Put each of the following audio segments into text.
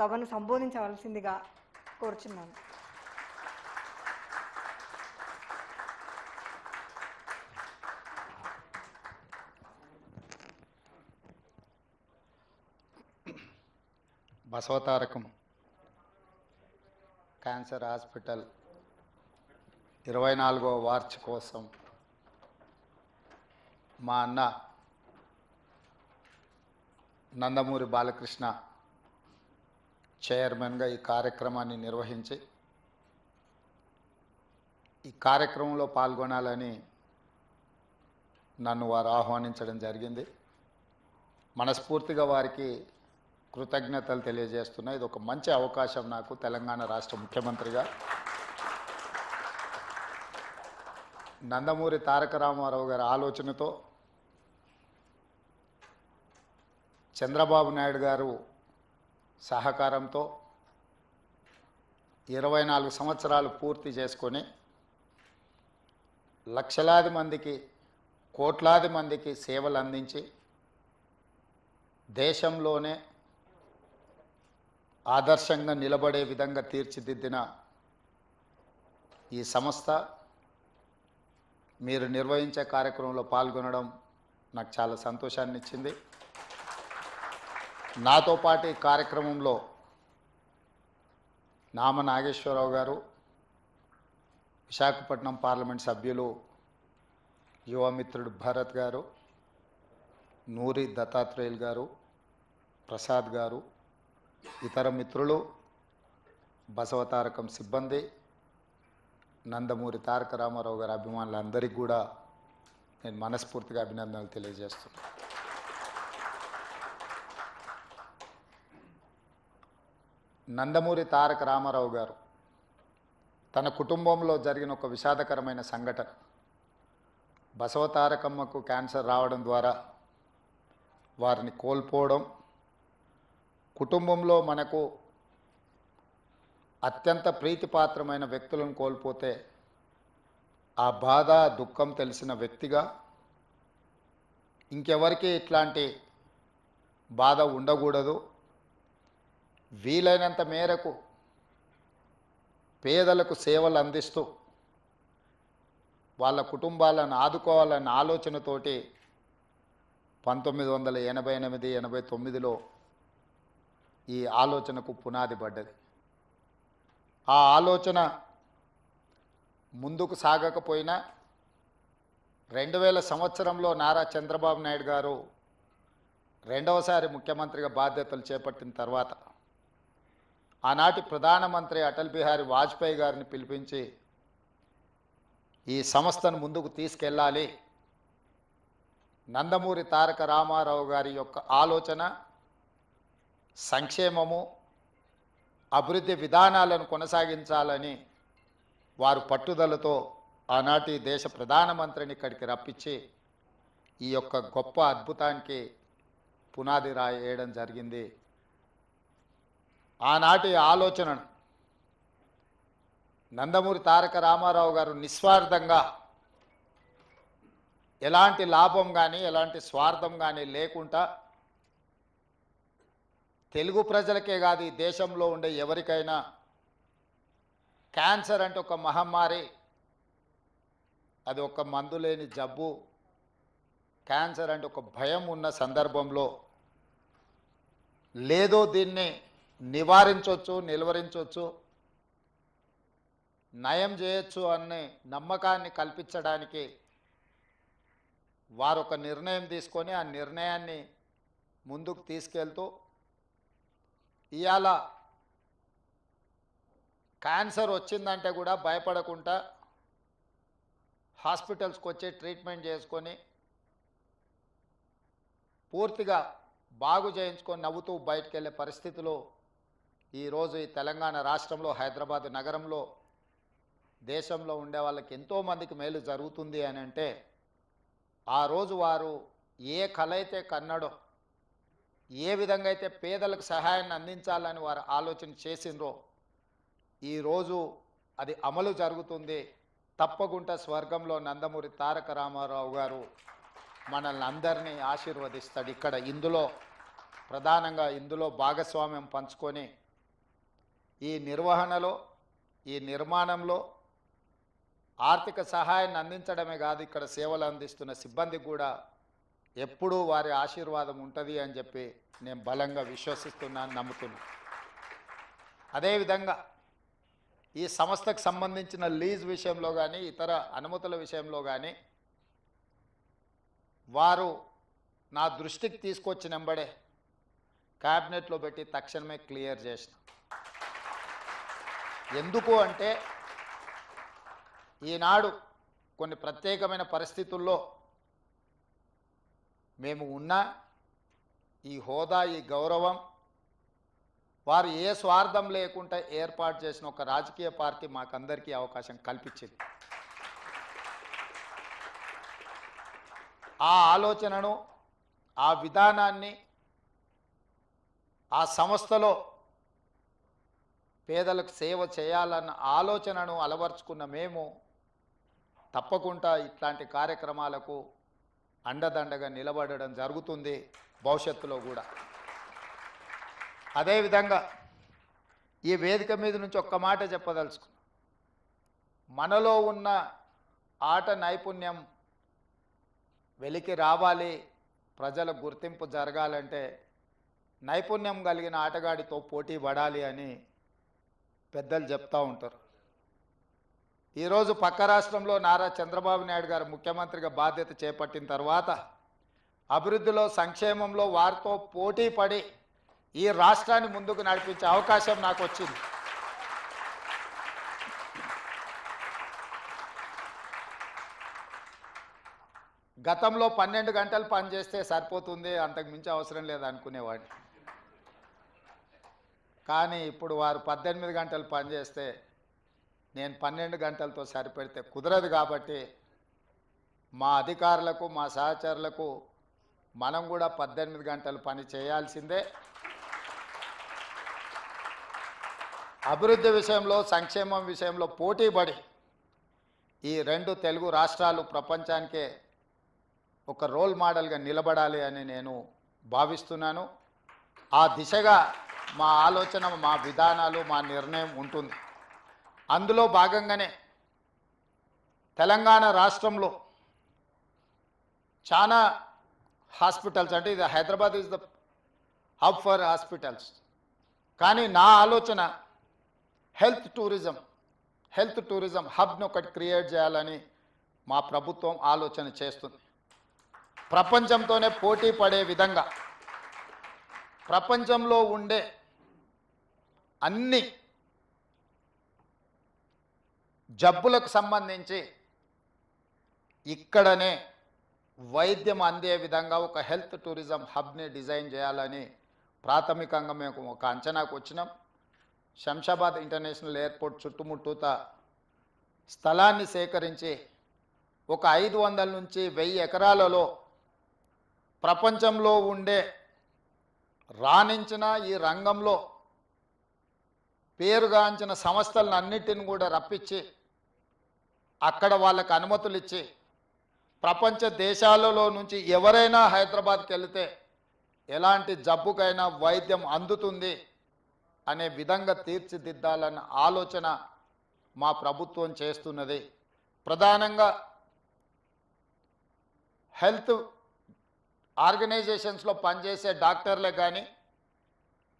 సభను సంబోధించవలసిందిగా కోరుచున్నాను. Basavatarakam cancer hospital 24వ వార్షికోత్సవం మా అన్న నందమూరి బాలకృష్ణ చైర్మన్గా ఈ కార్యక్రమాన్ని నిర్వహించి ఈ కార్యక్రమంలో పాల్గొనాలని నన్ను వారు ఆహ్వానించడం జరిగింది. మనస్ఫూర్తిగా వారికి కృతజ్ఞతలు తెలియజేస్తున్నా. ఇది ఒక మంచి అవకాశం నాకు తెలంగాణ రాష్ట్ర ముఖ్యమంత్రిగా. నందమూరి తారక రామారావు గారి ఆలోచనతో చంద్రబాబు నాయుడు గారు సహకారంతో 24 సంవత్సరాలు పూర్తి చేసుకొని లక్షలాది మందికి కోట్లాది మందికి సేవలు అందించి దేశంలోనే ఆదర్శంగా నిలబడే విధంగా తీర్చిదిద్దిన ఈ సంస్థ మీరు నిర్వహించే కార్యక్రమంలో పాల్గొనడం నాకు చాలా సంతోషాన్ని ఇచ్చింది. నాతో పాటు ఈ కార్యక్రమంలో నామ నాగేశ్వరరావు గారు, విశాఖపట్నం పార్లమెంట్ సభ్యులు యువమిత్రుడు భరత్ గారు, నూరి దత్తాత్రేయులు గారు, ప్రసాద్ గారు, ఇతర మిత్రులు, బసవతారకం సిబ్బంది, నందమూరి తారక రామారావు గారి అభిమానులందరికీ కూడా నేను మనస్ఫూర్తిగా అభినందనలు తెలియజేస్తున్నాను. నందమూరి తారక రామారావు గారు తన కుటుంబంలో జరిగిన ఒక విషాదకరమైన సంఘటన, బసవతారకమ్మకు క్యాన్సర్ రావడం ద్వారా వారిని కోల్పోవడం, కుటుంబంలో మనకు అత్యంత ప్రీతిపాత్రమైన వ్యక్తులను కోల్పోతే ఆ బాధ దుఃఖం తెలిసిన వ్యక్తిగా ఇంకెవరికి ఇట్లాంటి బాధ ఉండకూడదు, వీలైనంత మేరకు పేదలకు సేవలు అందిస్తూ వాళ్ళ కుటుంబాలను ఆదుకోవాలన్న ఆలోచనతోటి 1988-89లో ఈ ఆలోచనకు పునాది పడ్డది. ఆ ఆలోచన ముందుకు సాగకపోయినా 2000 సంవత్సరంలో నారా చంద్రబాబు నాయుడు గారు రెండవసారి ముఖ్యమంత్రిగా బాధ్యతలు చేపట్టిన తర్వాత ఆనాటి ప్రధానమంత్రి అటల్ బిహారీ వాజ్పేయి గారిని పిలిపించి ఈ సంస్థను ముందుకు తీసుకెళ్ళాలి, నందమూరి తారక రామారావు గారి యొక్క ఆలోచన సంక్షేమము అభివృద్ధి విధానాలను కొనసాగించాలని వారు పట్టుదలతో ఆనాటి దేశ ప్రధానమంత్రిని ఇక్కడికి రప్పించి ఈ యొక్క గొప్ప అద్భుతానికి పునాది రాయడం జరిగింది. ఆనాటి ఆలోచనను నందమూరి తారక రామారావు గారు నిస్వార్థంగా ఎలాంటి లాభం కానీ ఎలాంటి స్వార్థం కానీ లేకుండా తెలుగు ప్రజలకే కాదు, ఈ దేశంలో ఉండే ఎవరికైనా క్యాన్సర్ అంటే ఒక మహమ్మారి, అది ఒక మందు లేని జబ్బు, క్యాన్సర్ అంటే ఒక భయం ఉన్న సందర్భంలో లేదో దీన్ని నివారించవచ్చు, నిలువరించవచ్చు, నయం చేయొచ్చు అనే నమ్మకాన్ని కల్పించడానికి వారు ఒక నిర్ణయం తీసుకొని ఆ నిర్ణయాన్ని ముందుకు తీసుకెళ్తూ ఇవాళ క్యాన్సర్ వచ్చిందంటే కూడా భయపడకుండా హాస్పిటల్స్కి వచ్చి ట్రీట్మెంట్ చేసుకొని పూర్తిగా బాగు చేయించుకొని నవ్వుతూ బయటకు వెళ్ళే పరిస్థితిలో ఈరోజు ఈ తెలంగాణ రాష్ట్రంలో హైదరాబాద్ నగరంలో దేశంలో ఉండే వాళ్ళకి ఎంతోమందికి మేలు జరుగుతుంది అని అంటే ఆ రోజు వారు ఏ కళ అయితే కన్నాడో, ఏ విధంగా అయితే పేదలకు సహాయాన్ని అందించాలని వారు ఆలోచన చేసిండ్రో ఈరోజు అది అమలు జరుగుతుంది. తప్పకుండా స్వర్గంలో నందమూరి తారక రామారావు గారు మనల్ని అందరినీ ఆశీర్వదిస్తాడు. ఇక్కడ ఇందులో ప్రధానంగా భాగస్వామ్యం పంచుకొని ఈ నిర్వహణలో, ఈ నిర్మాణంలో ఆర్థిక సహాయాన్ని అందించడమే కాదు, ఇక్కడ సేవలు అందిస్తున్న సిబ్బందికి కూడా ఎప్పుడూ వారి ఆశీర్వాదం ఉంటుంది అని చెప్పి నేను బలంగా విశ్వసిస్తున్నాను, నమ్ముతున్నాను. అదేవిధంగా ఈ సంస్థకు సంబంధించిన లీజ్ విషయంలో కానీ, ఇతర అనుమతుల విషయంలో కానీ వారు నా దృష్టికి తీసుకొచ్చిన వెంబడే క్యాబినెట్లో పెట్టి తక్షణమే క్లియర్ చేసిన. ఎందుకు అంటే ఈనాడు కొన్ని ప్రత్యేకమైన పరిస్థితుల్లో మేము ఉన్న ఈ హోదా, ఈ గౌరవం వారు ఏ స్వార్థం లేకుండా ఏర్పాటు చేసిన ఒక రాజకీయ పార్టీ మాకందరికీ అవకాశం కల్పించింది. ఆ ఆలోచనను, ఆ విధానాన్ని ఆ సంస్థలో పేదలకు సేవ చేయాలన్న ఆలోచనను అలవర్చుకున్న మేము తప్పకుండా ఇట్లాంటి కార్యక్రమాలకు అండదండగా నిలబడడం జరుగుతుంది భవిష్యత్తులో కూడా. అదేవిధంగా ఈ వేదిక మీద నుంచి ఒక్క మాట చెప్పదలుచుకున్నాం. మనలో ఉన్న ఆట నైపుణ్యం వెలికి రావాలి, ప్రజల గుర్తింపు జరగాలంటే నైపుణ్యం కలిగిన ఆటగాడితో పోటీ పడాలి అని పెద్దలు చెప్తూ ఉంటారు. ఈరోజు పక్క రాష్ట్రంలో నారా చంద్రబాబు నాయుడు గారు ముఖ్యమంత్రిగా బాధ్యత చేపట్టిన తర్వాత అభివృద్ధిలో, సంక్షేమంలో వారితో పోటీ పడి ఈ రాష్ట్రాన్ని ముందుకు నడిపించే అవకాశం నాకు వచ్చింది. గతంలో 12 గంటలు పనిచేస్తే సరిపోతుంది, అంతకు మించి అవసరం లేదు అనుకునేవాడిని. కానీ ఇప్పుడు వారు 18 గంటలు పనిచేస్తే నేను 12 గంటలతో సరిపెడితే కుదరదు. కాబట్టి మా అధికారులకు, మా సహచరులకు మనం కూడా 18 గంటలు పని చేయాల్సిందే. అభివృద్ధి విషయంలో, సంక్షేమం విషయంలో పోటీపడి ఈ 2 తెలుగు రాష్ట్రాలు ప్రపంచానికే ఒక రోల్ మోడల్గా నిలబడాలి అని నేను భావిస్తున్నాను. ఆ దిశగా మా ఆలోచన, మా విధానాలు, మా నిర్ణయం ఉంటుంది. అందులో భాగంగానే తెలంగాణ రాష్ట్రంలో చాలా హాస్పిటల్స్, అంటే ఇది Hyderabad is the hub for hospitals, కానీ నా ఆలోచన హెల్త్ టూరిజం హబ్ను ఒకటి క్రియేట్ చేయాలని మా ప్రభుత్వం ఆలోచన చేస్తుంది. ప్రపంచంతోనే పోటీ పడే విధంగా ప్రపంచంలో ఉండే అన్ని జబ్బులకు సంబంధించి ఇక్కడనే వైద్యం అందే విధంగా ఒక హెల్త్ టూరిజం హబ్ని డిజైన్ చేయాలని ప్రాథమికంగా మేము ఒక అంచనాకు వచ్చినాం. శంషాబాద్ ఇంటర్నేషనల్ ఎయిర్పోర్ట్ చుట్టుముట్టూత స్థలాన్ని సేకరించి ఒక 500 నుంచి 1000 ఎకరాలలో ప్రపంచంలో ఉండే రాణించిన, ఈ రంగంలో పేరుగాంచిన సంస్థలను అన్నిటిని కూడా రప్పించి అక్కడ వాళ్ళకు అనుమతులు ఇచ్చి ప్రపంచ దేశాలలో నుంచి ఎవరైనా హైదరాబాద్కి వెళితే ఎలాంటి జబ్బుకైనా వైద్యం అందుతుంది అనే విధంగా తీర్చిదిద్దాలన్న ఆలోచన మా ప్రభుత్వం చేస్తున్నది. ప్రధానంగా హెల్త్ ఆర్గనైజేషన్స్లో పనిచేసే డాక్టర్లే కానీ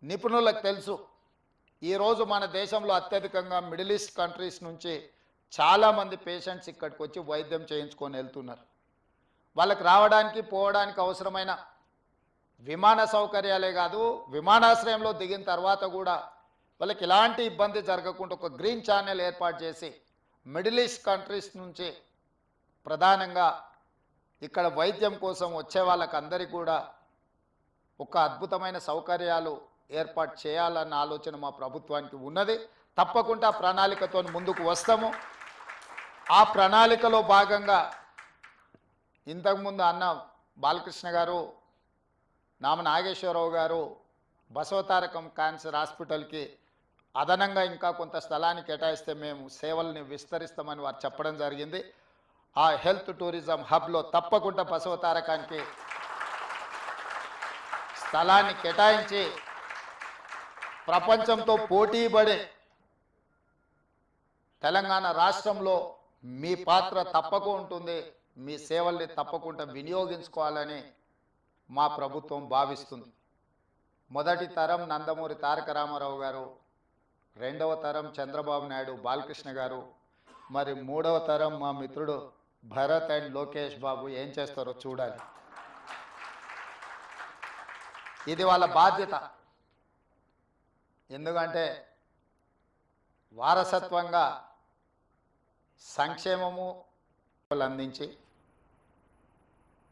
నిపుణులకు తెలుసు, ఈరోజు మన దేశంలో అత్యధికంగా మిడిల్ ఈస్ట్ కంట్రీస్ నుంచి చాలామంది పేషెంట్స్ ఇక్కడికి వచ్చి వైద్యం చేయించుకొని వెళ్తున్నారు. వాళ్ళకి రావడానికి, పోవడానికి అవసరమైన విమాన సౌకర్యాలే కాదు, విమానాశ్రయంలో దిగిన తర్వాత కూడా వాళ్ళకి ఎలాంటి ఇబ్బంది జరగకుండా ఒక గ్రీన్ ఛానల్ ఏర్పాటు చేసి మిడిల్ ఈస్ట్ కంట్రీస్ నుంచి ప్రధానంగా ఇక్కడ వైద్యం కోసం వచ్చే వాళ్ళకందరికీ కూడా ఒక అద్భుతమైన సౌకర్యాలు ఏర్పాటు చేయాలన్న ఆలోచన మా ప్రభుత్వానికి ఉన్నది. తప్పకుండా ప్రణాళికతో ముందుకు వస్తాము. ఆ ప్రణాళికలో భాగంగా ఇంతకుముందు అన్న బాలకృష్ణ గారు, నామ నాగేశ్వరరావు గారు బసవతారకం క్యాన్సర్ హాస్పిటల్కి అదనంగా ఇంకా కొంత స్థలాన్ని కేటాయిస్తే మేము సేవల్ని విస్తరిస్తామని వారు చెప్పడం జరిగింది. ఆ హెల్త్ టూరిజం హబ్లో తప్పకుండా బసవతారకానికి స్థలాన్ని కేటాయించి ప్రపంచంతో పోటీపడే తెలంగాణ రాష్ట్రంలో మీ పాత్ర తప్పకుండా ఉంటుంది, మీ సేవల్ని తప్పకుండా వినియోగించుకోవాలని మా ప్రభుత్వం భావిస్తుంది. మొదటి తరం నందమూరి తారక రామారావు గారు, రెండవ తరం చంద్రబాబు నాయుడు బాలకృష్ణ గారు, మరి మూడవ తరం మా మిత్రుడు భరత్ అండ్ లోకేష్ బాబు ఏం చేస్తారో చూడాలి. ఇది వాళ్ళ బాధ్యత. ఎందుకంటే వారసత్వంగా సంక్షేమము అందించి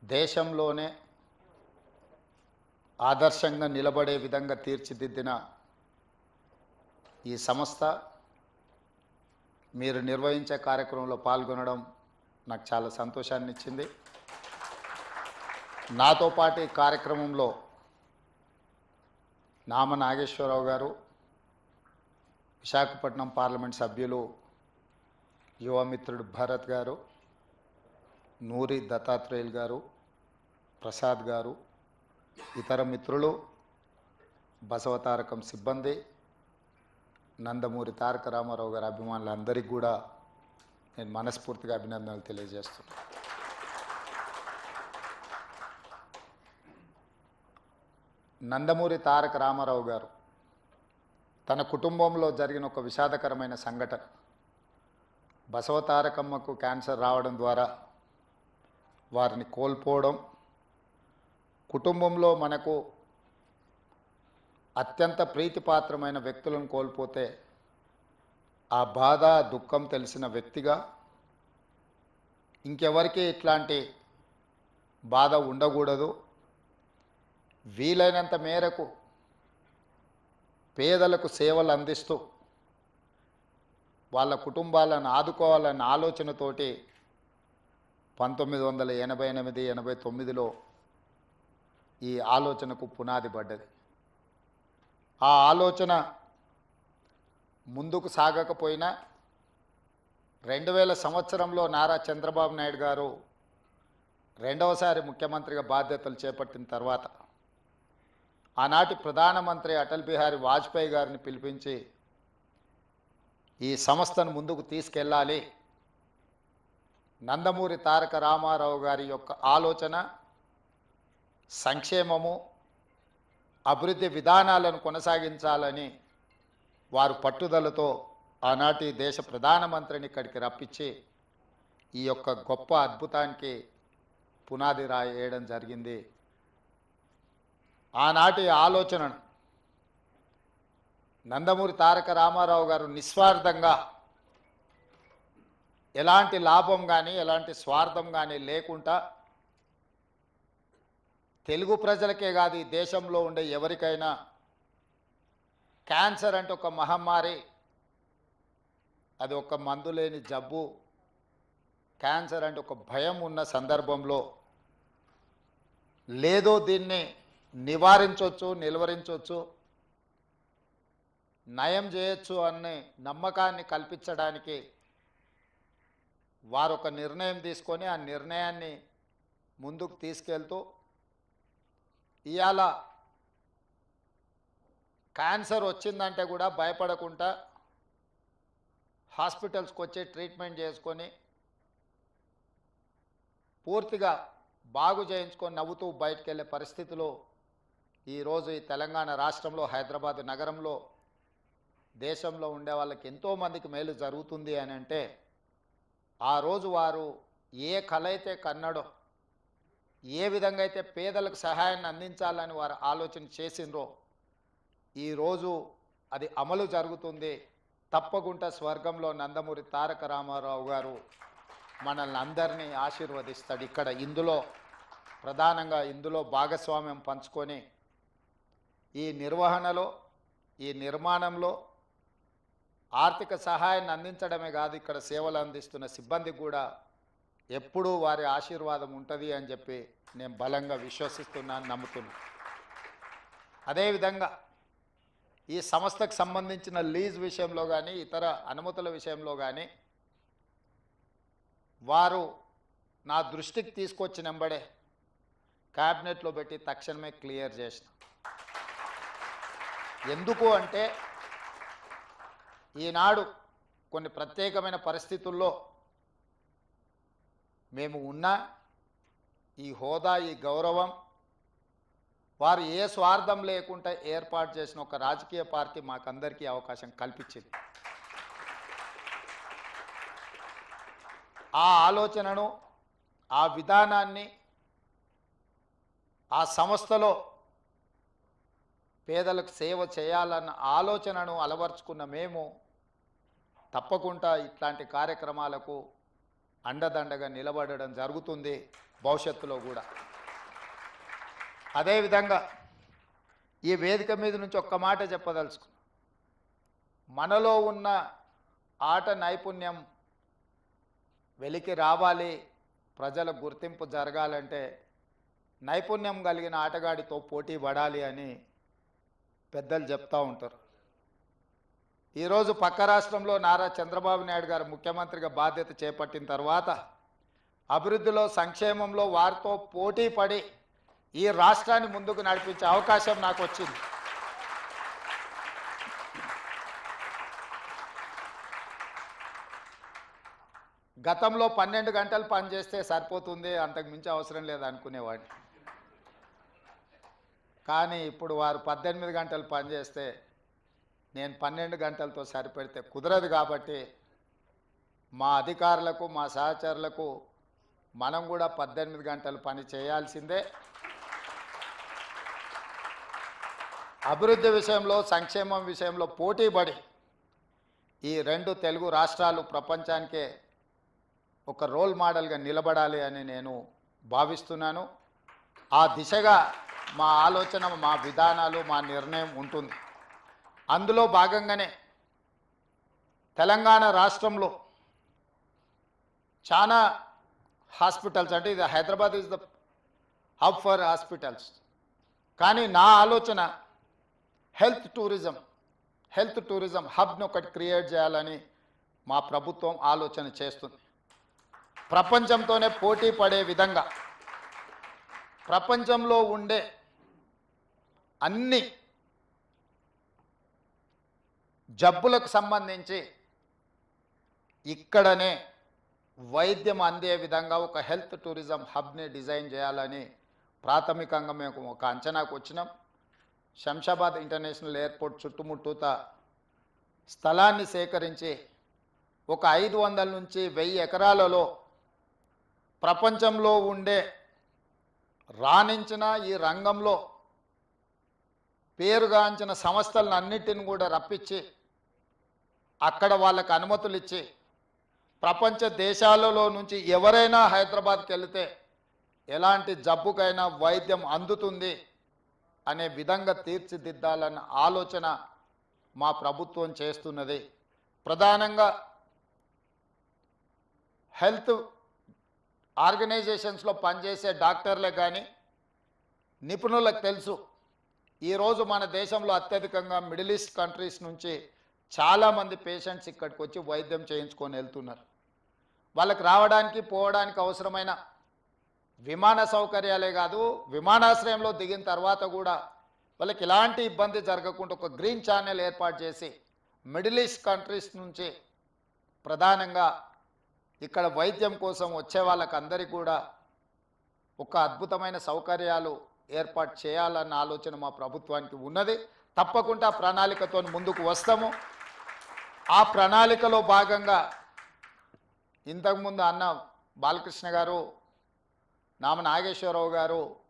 దేశంలోనే ఆదర్శంగా నిలబడే విధంగా తీర్చిదిద్దిన ఈ సంస్థ మీరు నిర్వహించే కార్యక్రమంలో పాల్గొనడం నాకు చాలా సంతోషాన్ని ఇచ్చింది. నాతో పాటు ఈ కార్యక్రమంలో నామ నాగేశ్వరరావు గారు, విశాఖపట్నం పార్లమెంట్ సభ్యులు యువమిత్రుడు భరత్ గారు, నూరి దత్తాత్రేయులు గారు, ప్రసాద్ గారు, ఇతర మిత్రులు, బసవతారకం సిబ్బంది, నందమూరి తారక రామారావు గారి అభిమానులందరికీ కూడా నేను మనస్ఫూర్తిగా అభినందనలు తెలియజేస్తున్నాను. నందమూరి తారక రామారావు గారు తన కుటుంబంలో జరిగిన ఒక విషాదకరమైన సంఘటన, బసవతారకమ్మకు క్యాన్సర్ రావడం ద్వారా వారిని కోల్పోవడం, కుటుంబంలో మనకు అత్యంత ప్రీతిపాత్రమైన వ్యక్తులను కోల్పోతే ఆ బాధ దుఃఖం తెలిసిన వ్యక్తిగా ఇంకెవరికి ఇట్లాంటి బాధ ఉండకూడదు, వీలైనంత మేరకు పేదలకు సేవలు అందిస్తూ వాళ్ళ కుటుంబాలను ఆదుకోవాలన్న ఆలోచనతోటి 1988-89లో ఈ ఆలోచనకు పునాది పడ్డది. ఆ ఆలోచన ముందుకు సాగకపోయినా 2000 సంవత్సరంలో నారా చంద్రబాబు నాయుడు గారు రెండవసారి ముఖ్యమంత్రిగా బాధ్యతలు చేపట్టిన తర్వాత ఆనాటి ప్రధానమంత్రి అటల్ బిహారీ వాజ్పేయి గారిని పిలిపించి ఈ సంస్థను ముందుకు తీసుకెళ్ళాలి, నందమూరి తారక రామారావు గారి యొక్క ఆలోచన, సంక్షేమము, అభివృద్ధి విధానాలను కొనసాగించాలని వారు పట్టుదలతో ఆనాటి దేశ ప్రధానమంత్రిని ఇక్కడికి రప్పించి ఈ యొక్క గొప్ప అద్భుతానికి పునాది రాయడం జరిగింది. ఆనాటి ఆలోచనను నందమూరి తారక రామారావు గారు నిస్వార్థంగా ఎలాంటి లాభం కానీ ఎలాంటి స్వార్థం కానీ లేకుండా తెలుగు ప్రజలకే కాదు ఈ దేశంలో ఉండే ఎవరికైనా క్యాన్సర్ అంటే ఒక మహమ్మారి, అది ఒక మందు లేని జబ్బు, క్యాన్సర్ అంటే ఒక భయం ఉన్న సందర్భంలో లేదో దీన్ని నివారించవచ్చు, నిలువరించవచ్చు, నయం చేయొచ్చు అనే నమ్మకాన్ని కల్పించడానికి వారు ఒక నిర్ణయం తీసుకొని ఆ నిర్ణయాన్ని ముందుకు తీసుకెళ్తూ ఇవాళ క్యాన్సర్ వచ్చిందంటే కూడా భయపడకుండా హాస్పిటల్స్కి వచ్చి ట్రీట్మెంట్ చేసుకొని పూర్తిగా బాగు చేయించుకొని నవ్వుతూ బయటకు వెళ్ళే పరిస్థితిలో ఈరోజు ఈ తెలంగాణ రాష్ట్రంలో హైదరాబాద్ నగరంలో దేశంలో ఉండే వాళ్ళకి ఎంతోమందికి మేలు జరుగుతుంది అని అంటే ఆ రోజు వారు ఏ కళ అయితే కన్నాడో, ఏ విధంగా అయితే పేదలకు సహాయాన్ని అందించాలని వారు ఆలోచన చేసిండ్రో ఈరోజు అది అమలు జరుగుతుంది. తప్పకుండా స్వర్గంలో నందమూరి తారక రామారావు గారు మనల్ని అందరినీ ఆశీర్వదిస్తాడు. ఇక్కడ ఇందులో ప్రధానంగా ఇందులో భాగస్వామ్యం పంచుకొని ఈ నిర్వహణలో, ఈ నిర్మాణంలో ఆర్థిక సహాయాన్ని అందించడమే కాదు, ఇక్కడ సేవలు అందిస్తున్న సిబ్బందికి కూడా ఎప్పుడూ వారి ఆశీర్వాదం ఉంటుంది అని చెప్పి నేను బలంగా విశ్వసిస్తున్నాను, నమ్ముతున్నాను. అదేవిధంగా ఈ సంస్థకు సంబంధించిన లీజ్ విషయంలో కానీ ఇతర అనుమతుల విషయంలో కానీ వారు నా దృష్టికి తీసుకొచ్చినంబడే క్యాబినెట్లో పెట్టి తక్షణమే క్లియర్ చేసిన. ఎందుకు అంటే ఈనాడు కొన్ని ప్రత్యేకమైన పరిస్థితుల్లో మేము ఉన్న ఈ హోదా, ఈ గౌరవం వారు ఏ స్వార్థం లేకుండా ఏర్పాటు చేసిన ఒక రాజకీయ పార్టీ మాకందరికీ అవకాశం కల్పించింది. ఆ ఆలోచనను, ఆ విధానాన్ని ఆ సంస్థలో పేదలకు సేవ చేయాలన్న ఆలోచనను అలవర్చుకున్న మేము తప్పకుండా ఇట్లాంటి కార్యక్రమాలకు అండదండగా నిలబడడం జరుగుతుంది భవిష్యత్తులో కూడా. అదేవిధంగా ఈ వేదిక మీద నుంచి ఒక్క మాట చెప్పదలుచుకున్నాం. మనలో ఉన్న ఆట నైపుణ్యం వెలికి రావాలి, ప్రజల గుర్తింపు జరగాలంటే నైపుణ్యం కలిగిన ఆటగాడితో పోటీ పడాలి అని పెద్దలు చెప్తూ ఉంటారు. ఈరోజు పక్క రాష్ట్రంలో నారా చంద్రబాబు నాయుడు గారు ముఖ్యమంత్రిగా బాధ్యత చేపట్టిన తర్వాత అభివృద్ధిలో, సంక్షేమంలో వారితో పోటీ పడి ఈ రాష్ట్రాన్ని ముందుకు నడిపించే అవకాశం నాకు వచ్చింది. గతంలో 12 గంటలు పనిచేస్తే సరిపోతుంది, అంతకు మించి అవసరం లేదు అనుకునేవాడిని. కానీ ఇప్పుడు వారు 18 గంటలు పనిచేస్తే నేను 12 గంటలతో సరిపెడితే కుదరదు. కాబట్టి మా అధికారులకు, మా సహచరులకు మనం కూడా 18 గంటలు పని చేయాల్సిందే. అభివృద్ధి విషయంలో, సంక్షేమం విషయంలో పోటీపడి ఈ 2 తెలుగు రాష్ట్రాలు ప్రపంచానికే ఒక రోల్ మోడల్గా నిలబడాలి అని నేను భావిస్తున్నాను. ఆ దిశగా మా ఆలోచన, మా విధానాలు, మా నిర్ణయం ఉంటుంది. అందులో భాగంగానే తెలంగాణ రాష్ట్రంలో చాలా హాస్పిటల్స్, అంటే ఇది Hyderabad is the hub for hospitals, కానీ నా ఆలోచన హెల్త్ టూరిజం హబ్ను ఒకటి క్రియేట్ చేయాలని మా ప్రభుత్వం ఆలోచన చేస్తుంది. ప్రపంచంతోనే పోటీ పడే విధంగా ప్రపంచంలో ఉండే అన్ని జబ్బులకు సంబంధించి ఇక్కడనే వైద్యం అందే విధంగా ఒక హెల్త్ టూరిజం హబ్ని డిజైన్ చేయాలని ప్రాథమికంగా మేము ఒక అంచనాకు వచ్చినాం. శంషాబాద్ ఇంటర్నేషనల్ ఎయిర్పోర్ట్ చుట్టుముట్టూత స్థలాన్ని సేకరించి ఒక 500 నుంచి 1000 ఎకరాలలో ప్రపంచంలో ఉండే రాణించిన, ఈ రంగంలో పేరుగాంచిన సంస్థలను అన్నిటిని కూడా రప్పించి అక్కడ వాళ్ళకు అనుమతులు ఇచ్చి ప్రపంచ దేశాలలో నుంచి ఎవరైనా హైదరాబాద్కి వెళితే ఎలాంటి జబ్బుకైనా వైద్యం అందుతుంది అనే విధంగా తీర్చిదిద్దాలన్న ఆలోచన మా ప్రభుత్వం చేస్తున్నది. ప్రధానంగా హెల్త్ ఆర్గనైజేషన్స్లో పనిచేసే డాక్టర్లే కానీ నిపుణులకు తెలుసు, ఈరోజు మన దేశంలో అత్యధికంగా మిడిల్ ఈస్ట్ కంట్రీస్ నుంచి చాలామంది పేషెంట్స్ ఇక్కడికి వచ్చి వైద్యం చేయించుకొని వెళ్తున్నారు. వాళ్ళకి రావడానికి, పోవడానికి అవసరమైన విమాన సౌకర్యాలే కాదు, విమానాశ్రయంలో దిగిన తర్వాత కూడా వాళ్ళకి ఎలాంటి ఇబ్బంది జరగకుండా ఒక గ్రీన్ ఛానల్ ఏర్పాటు చేసి మిడిల్ ఈస్ట్ కంట్రీస్ నుంచి ప్రధానంగా ఇక్కడ వైద్యం కోసం వచ్చే వాళ్ళకందరికీ కూడా ఒక అద్భుతమైన సౌకర్యాలు ఏర్పాటు చేయాలన్న ఆలోచన మా ప్రభుత్వానికి ఉన్నది. తప్పకుండా ప్రణాళికతో ముందుకు వస్తాము. ఆ ప్రణాళికలో భాగంగా ఇంతకుముందు అన్న బాలకృష్ణ గారు, నామ నాగేశ్వరరావు గారు